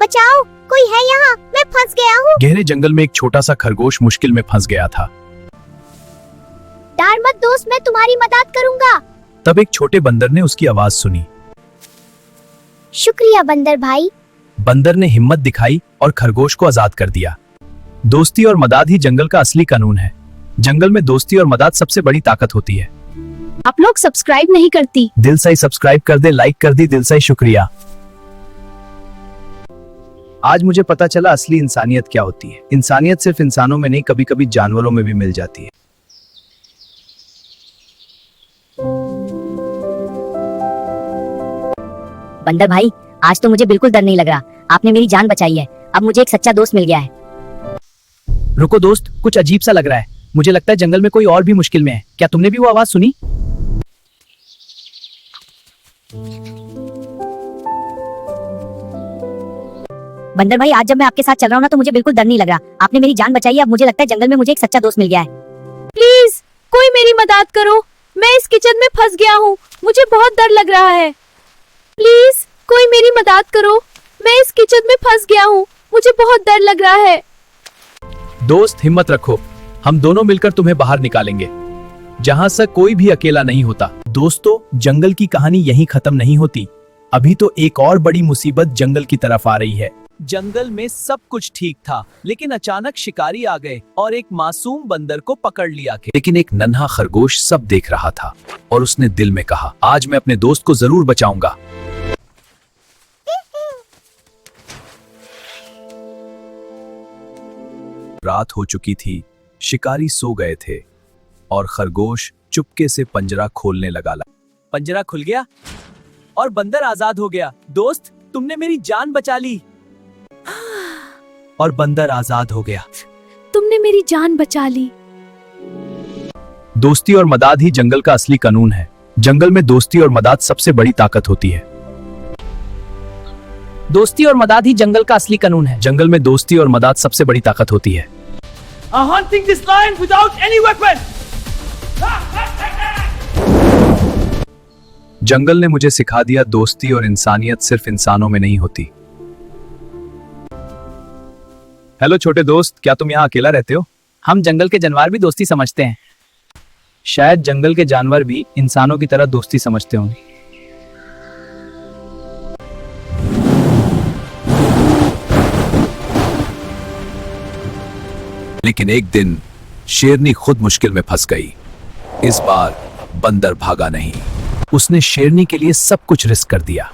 बचाओ, कोई है यहाँ, मैं फंस गया हूँ। गहरे जंगल में एक छोटा सा खरगोश मुश्किल में फंस गया था। डर मत दोस्त, मैं तुम्हारी मदद करूँगा। तब एक छोटे बंदर ने उसकी आवाज सुनी। शुक्रिया बंदर भाई। बंदर ने हिम्मत दिखाई और खरगोश को आजाद कर दिया। दोस्ती और मदद ही जंगल का असली कानून है। जंगल में दोस्ती और मदद सबसे बड़ी ताकत होती है। आप लोग सब्सक्राइब नहीं करती। दिल से ही सब्सक्राइब कर दे, लाइक कर दी, दिल से ही शुक्रिया। आज मुझे पता चला असली इंसानियत क्या होती है। इंसानियत सिर्फ इंसानों में नहीं, कभी कभी जानवरों में भी मिल जाती है। बंदर भाई, आज तो मुझे बिल्कुल डर नहीं लग रहा। आपने मेरी जान बचाई है। अब मुझे एक सच्चा दोस्त मिल गया है। रुको दोस्त, कुछ अजीब सा लग रहा है। मुझे लगता है जंगल में कोई और भी मुश्किल में है। क्या तुमने भी वो आवाज सुनी? बंदर भाई, आज जब मैं आपके साथ चल रहा हूँ ना, तो मुझे बिल्कुल डर नहीं लग रहा। आपने मेरी जान बचाई है। अब मुझे लगता है जंगल में मुझे एक सच्चा दोस्त मिल गया है। प्लीज कोई मेरी मदद करो, मैं इस किचन में फंस गया हूँ। मुझे बहुत डर लग रहा है। प्लीज कोई मेरी मदद करो, मैं इस किचन में फंस गया हूँ। मुझे बहुत डर लग रहा है। दोस्त हिम्मत रखो, हम दोनों मिलकर तुम्हें बाहर निकालेंगे, जहां से कोई भी अकेला नहीं होता। दोस्तों, जंगल की कहानी यहीं खत्म नहीं होती। अभी तो एक और बड़ी मुसीबत जंगल की तरफ आ रही है। जंगल में सब कुछ ठीक था, लेकिन अचानक शिकारी आ गए और एक मासूम बंदर को पकड़ लिया। लेकिन एक नन्हा खरगोश सब देख रहा था और उसने दिल में कहा, आज मैं अपने दोस्त को जरूर बचाऊंगा। रात हो चुकी थी, शिकारी सो गए थे और खरगोश चुपके से पंजरा खोलने लगा। पंजरा खुल गया और बंदर आजाद हो गया। दोस्त, तुमने मेरी जान बचा ली। और बंदर आजाद हो गया। तुमने मेरी जान बचा ली। दोस्ती और मदद ही जंगल का असली कानून है। जंगल में दोस्ती और मदद सबसे बड़ी ताकत होती है। दोस्ती और मदद ही जंगल का असली कानून है। जंगल में दोस्ती और मदद सबसे बड़ी ताकत होती है। Hunting this lion without any weapon. जंगल ने मुझे सिखा दिया, दोस्ती और इंसानियत सिर्फ इंसानों में नहीं होती। हेलो छोटे दोस्त, क्या तुम यहाँ अकेला रहते हो? हम जंगल के जानवर भी दोस्ती समझते हैं। शायद जंगल के जानवर भी इंसानों की तरह दोस्ती समझते होंगे। लेकिन एक दिन शेरनी खुद मुश्किल में फंस गई। इस बार बंदर भागा नहीं, उसने शेरनी के लिए सब कुछ रिस्क कर दिया।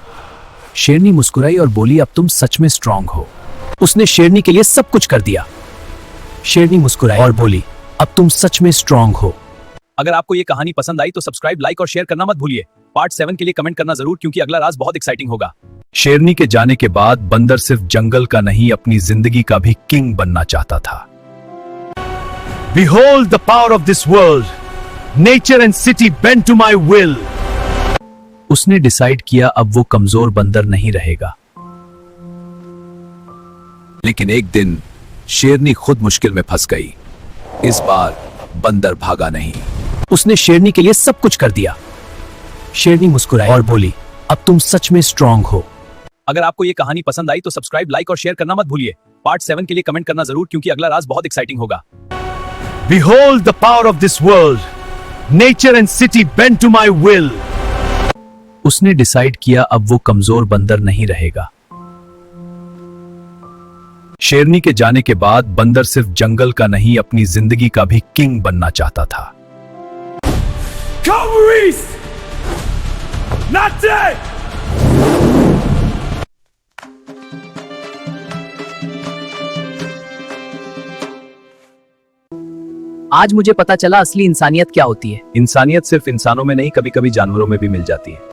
शेरनी मुस्कुराई और बोली, अब तुम सच में स्ट्रांग हो। उसने शेरनी के लिए सब कुछ कर दिया। शेरनी मुस्कुराई और बोली, अब तुम सच में स्ट्रांग हो। अगर आपको ये कहानी पसंद आई तो सब्सक्राइब, लाइक और शेयर करना मत भूलिए। पार्ट 7 के लिए कमेंट करना जरूर, क्योंकि अगला राज बहुत एक्साइटिंग होगा। शेरनी के जाने के बाद बंदर सिर्फ जंगल का नहीं, अपनी जिंदगी का भी किंग बनना चाहता था। Behold the power of this world. Nature and city bend to my will. उसने डिसाइड किया अब वो कमजोर बंदर नहीं रहेगा। लेकिन एक दिन शेरनी खुद मुश्किल में फंस गई। इस बार बंदर भागा नहीं, उसने शेरनी के लिए सब कुछ कर दिया। शेरनी मुस्कुराई और बोली, अब तुम सच में स्ट्रांग हो। अगर आपको ये कहानी पसंद आई तो सब्सक्राइब, लाइक और शेयर करना मत भूलिए। पार्ट 7 के लिए कमेंट करना जरूर, क्योंकि अगला राज बहुत एक्साइटिंग होगा। Behold the power of this world. Nature and city bend to my will. उसने डिसाइड किया अब वो कमजोर बंदर नहीं रहेगा। शेरनी के जाने के बाद बंदर सिर्फ जंगल का नहीं, अपनी जिंदगी का भी किंग बनना चाहता था। Cavalries! Not dead! आज मुझे पता चला असली इंसानियत क्या होती है। इंसानियत सिर्फ इंसानों में नहीं, कभी कभी जानवरों में भी मिल जाती है।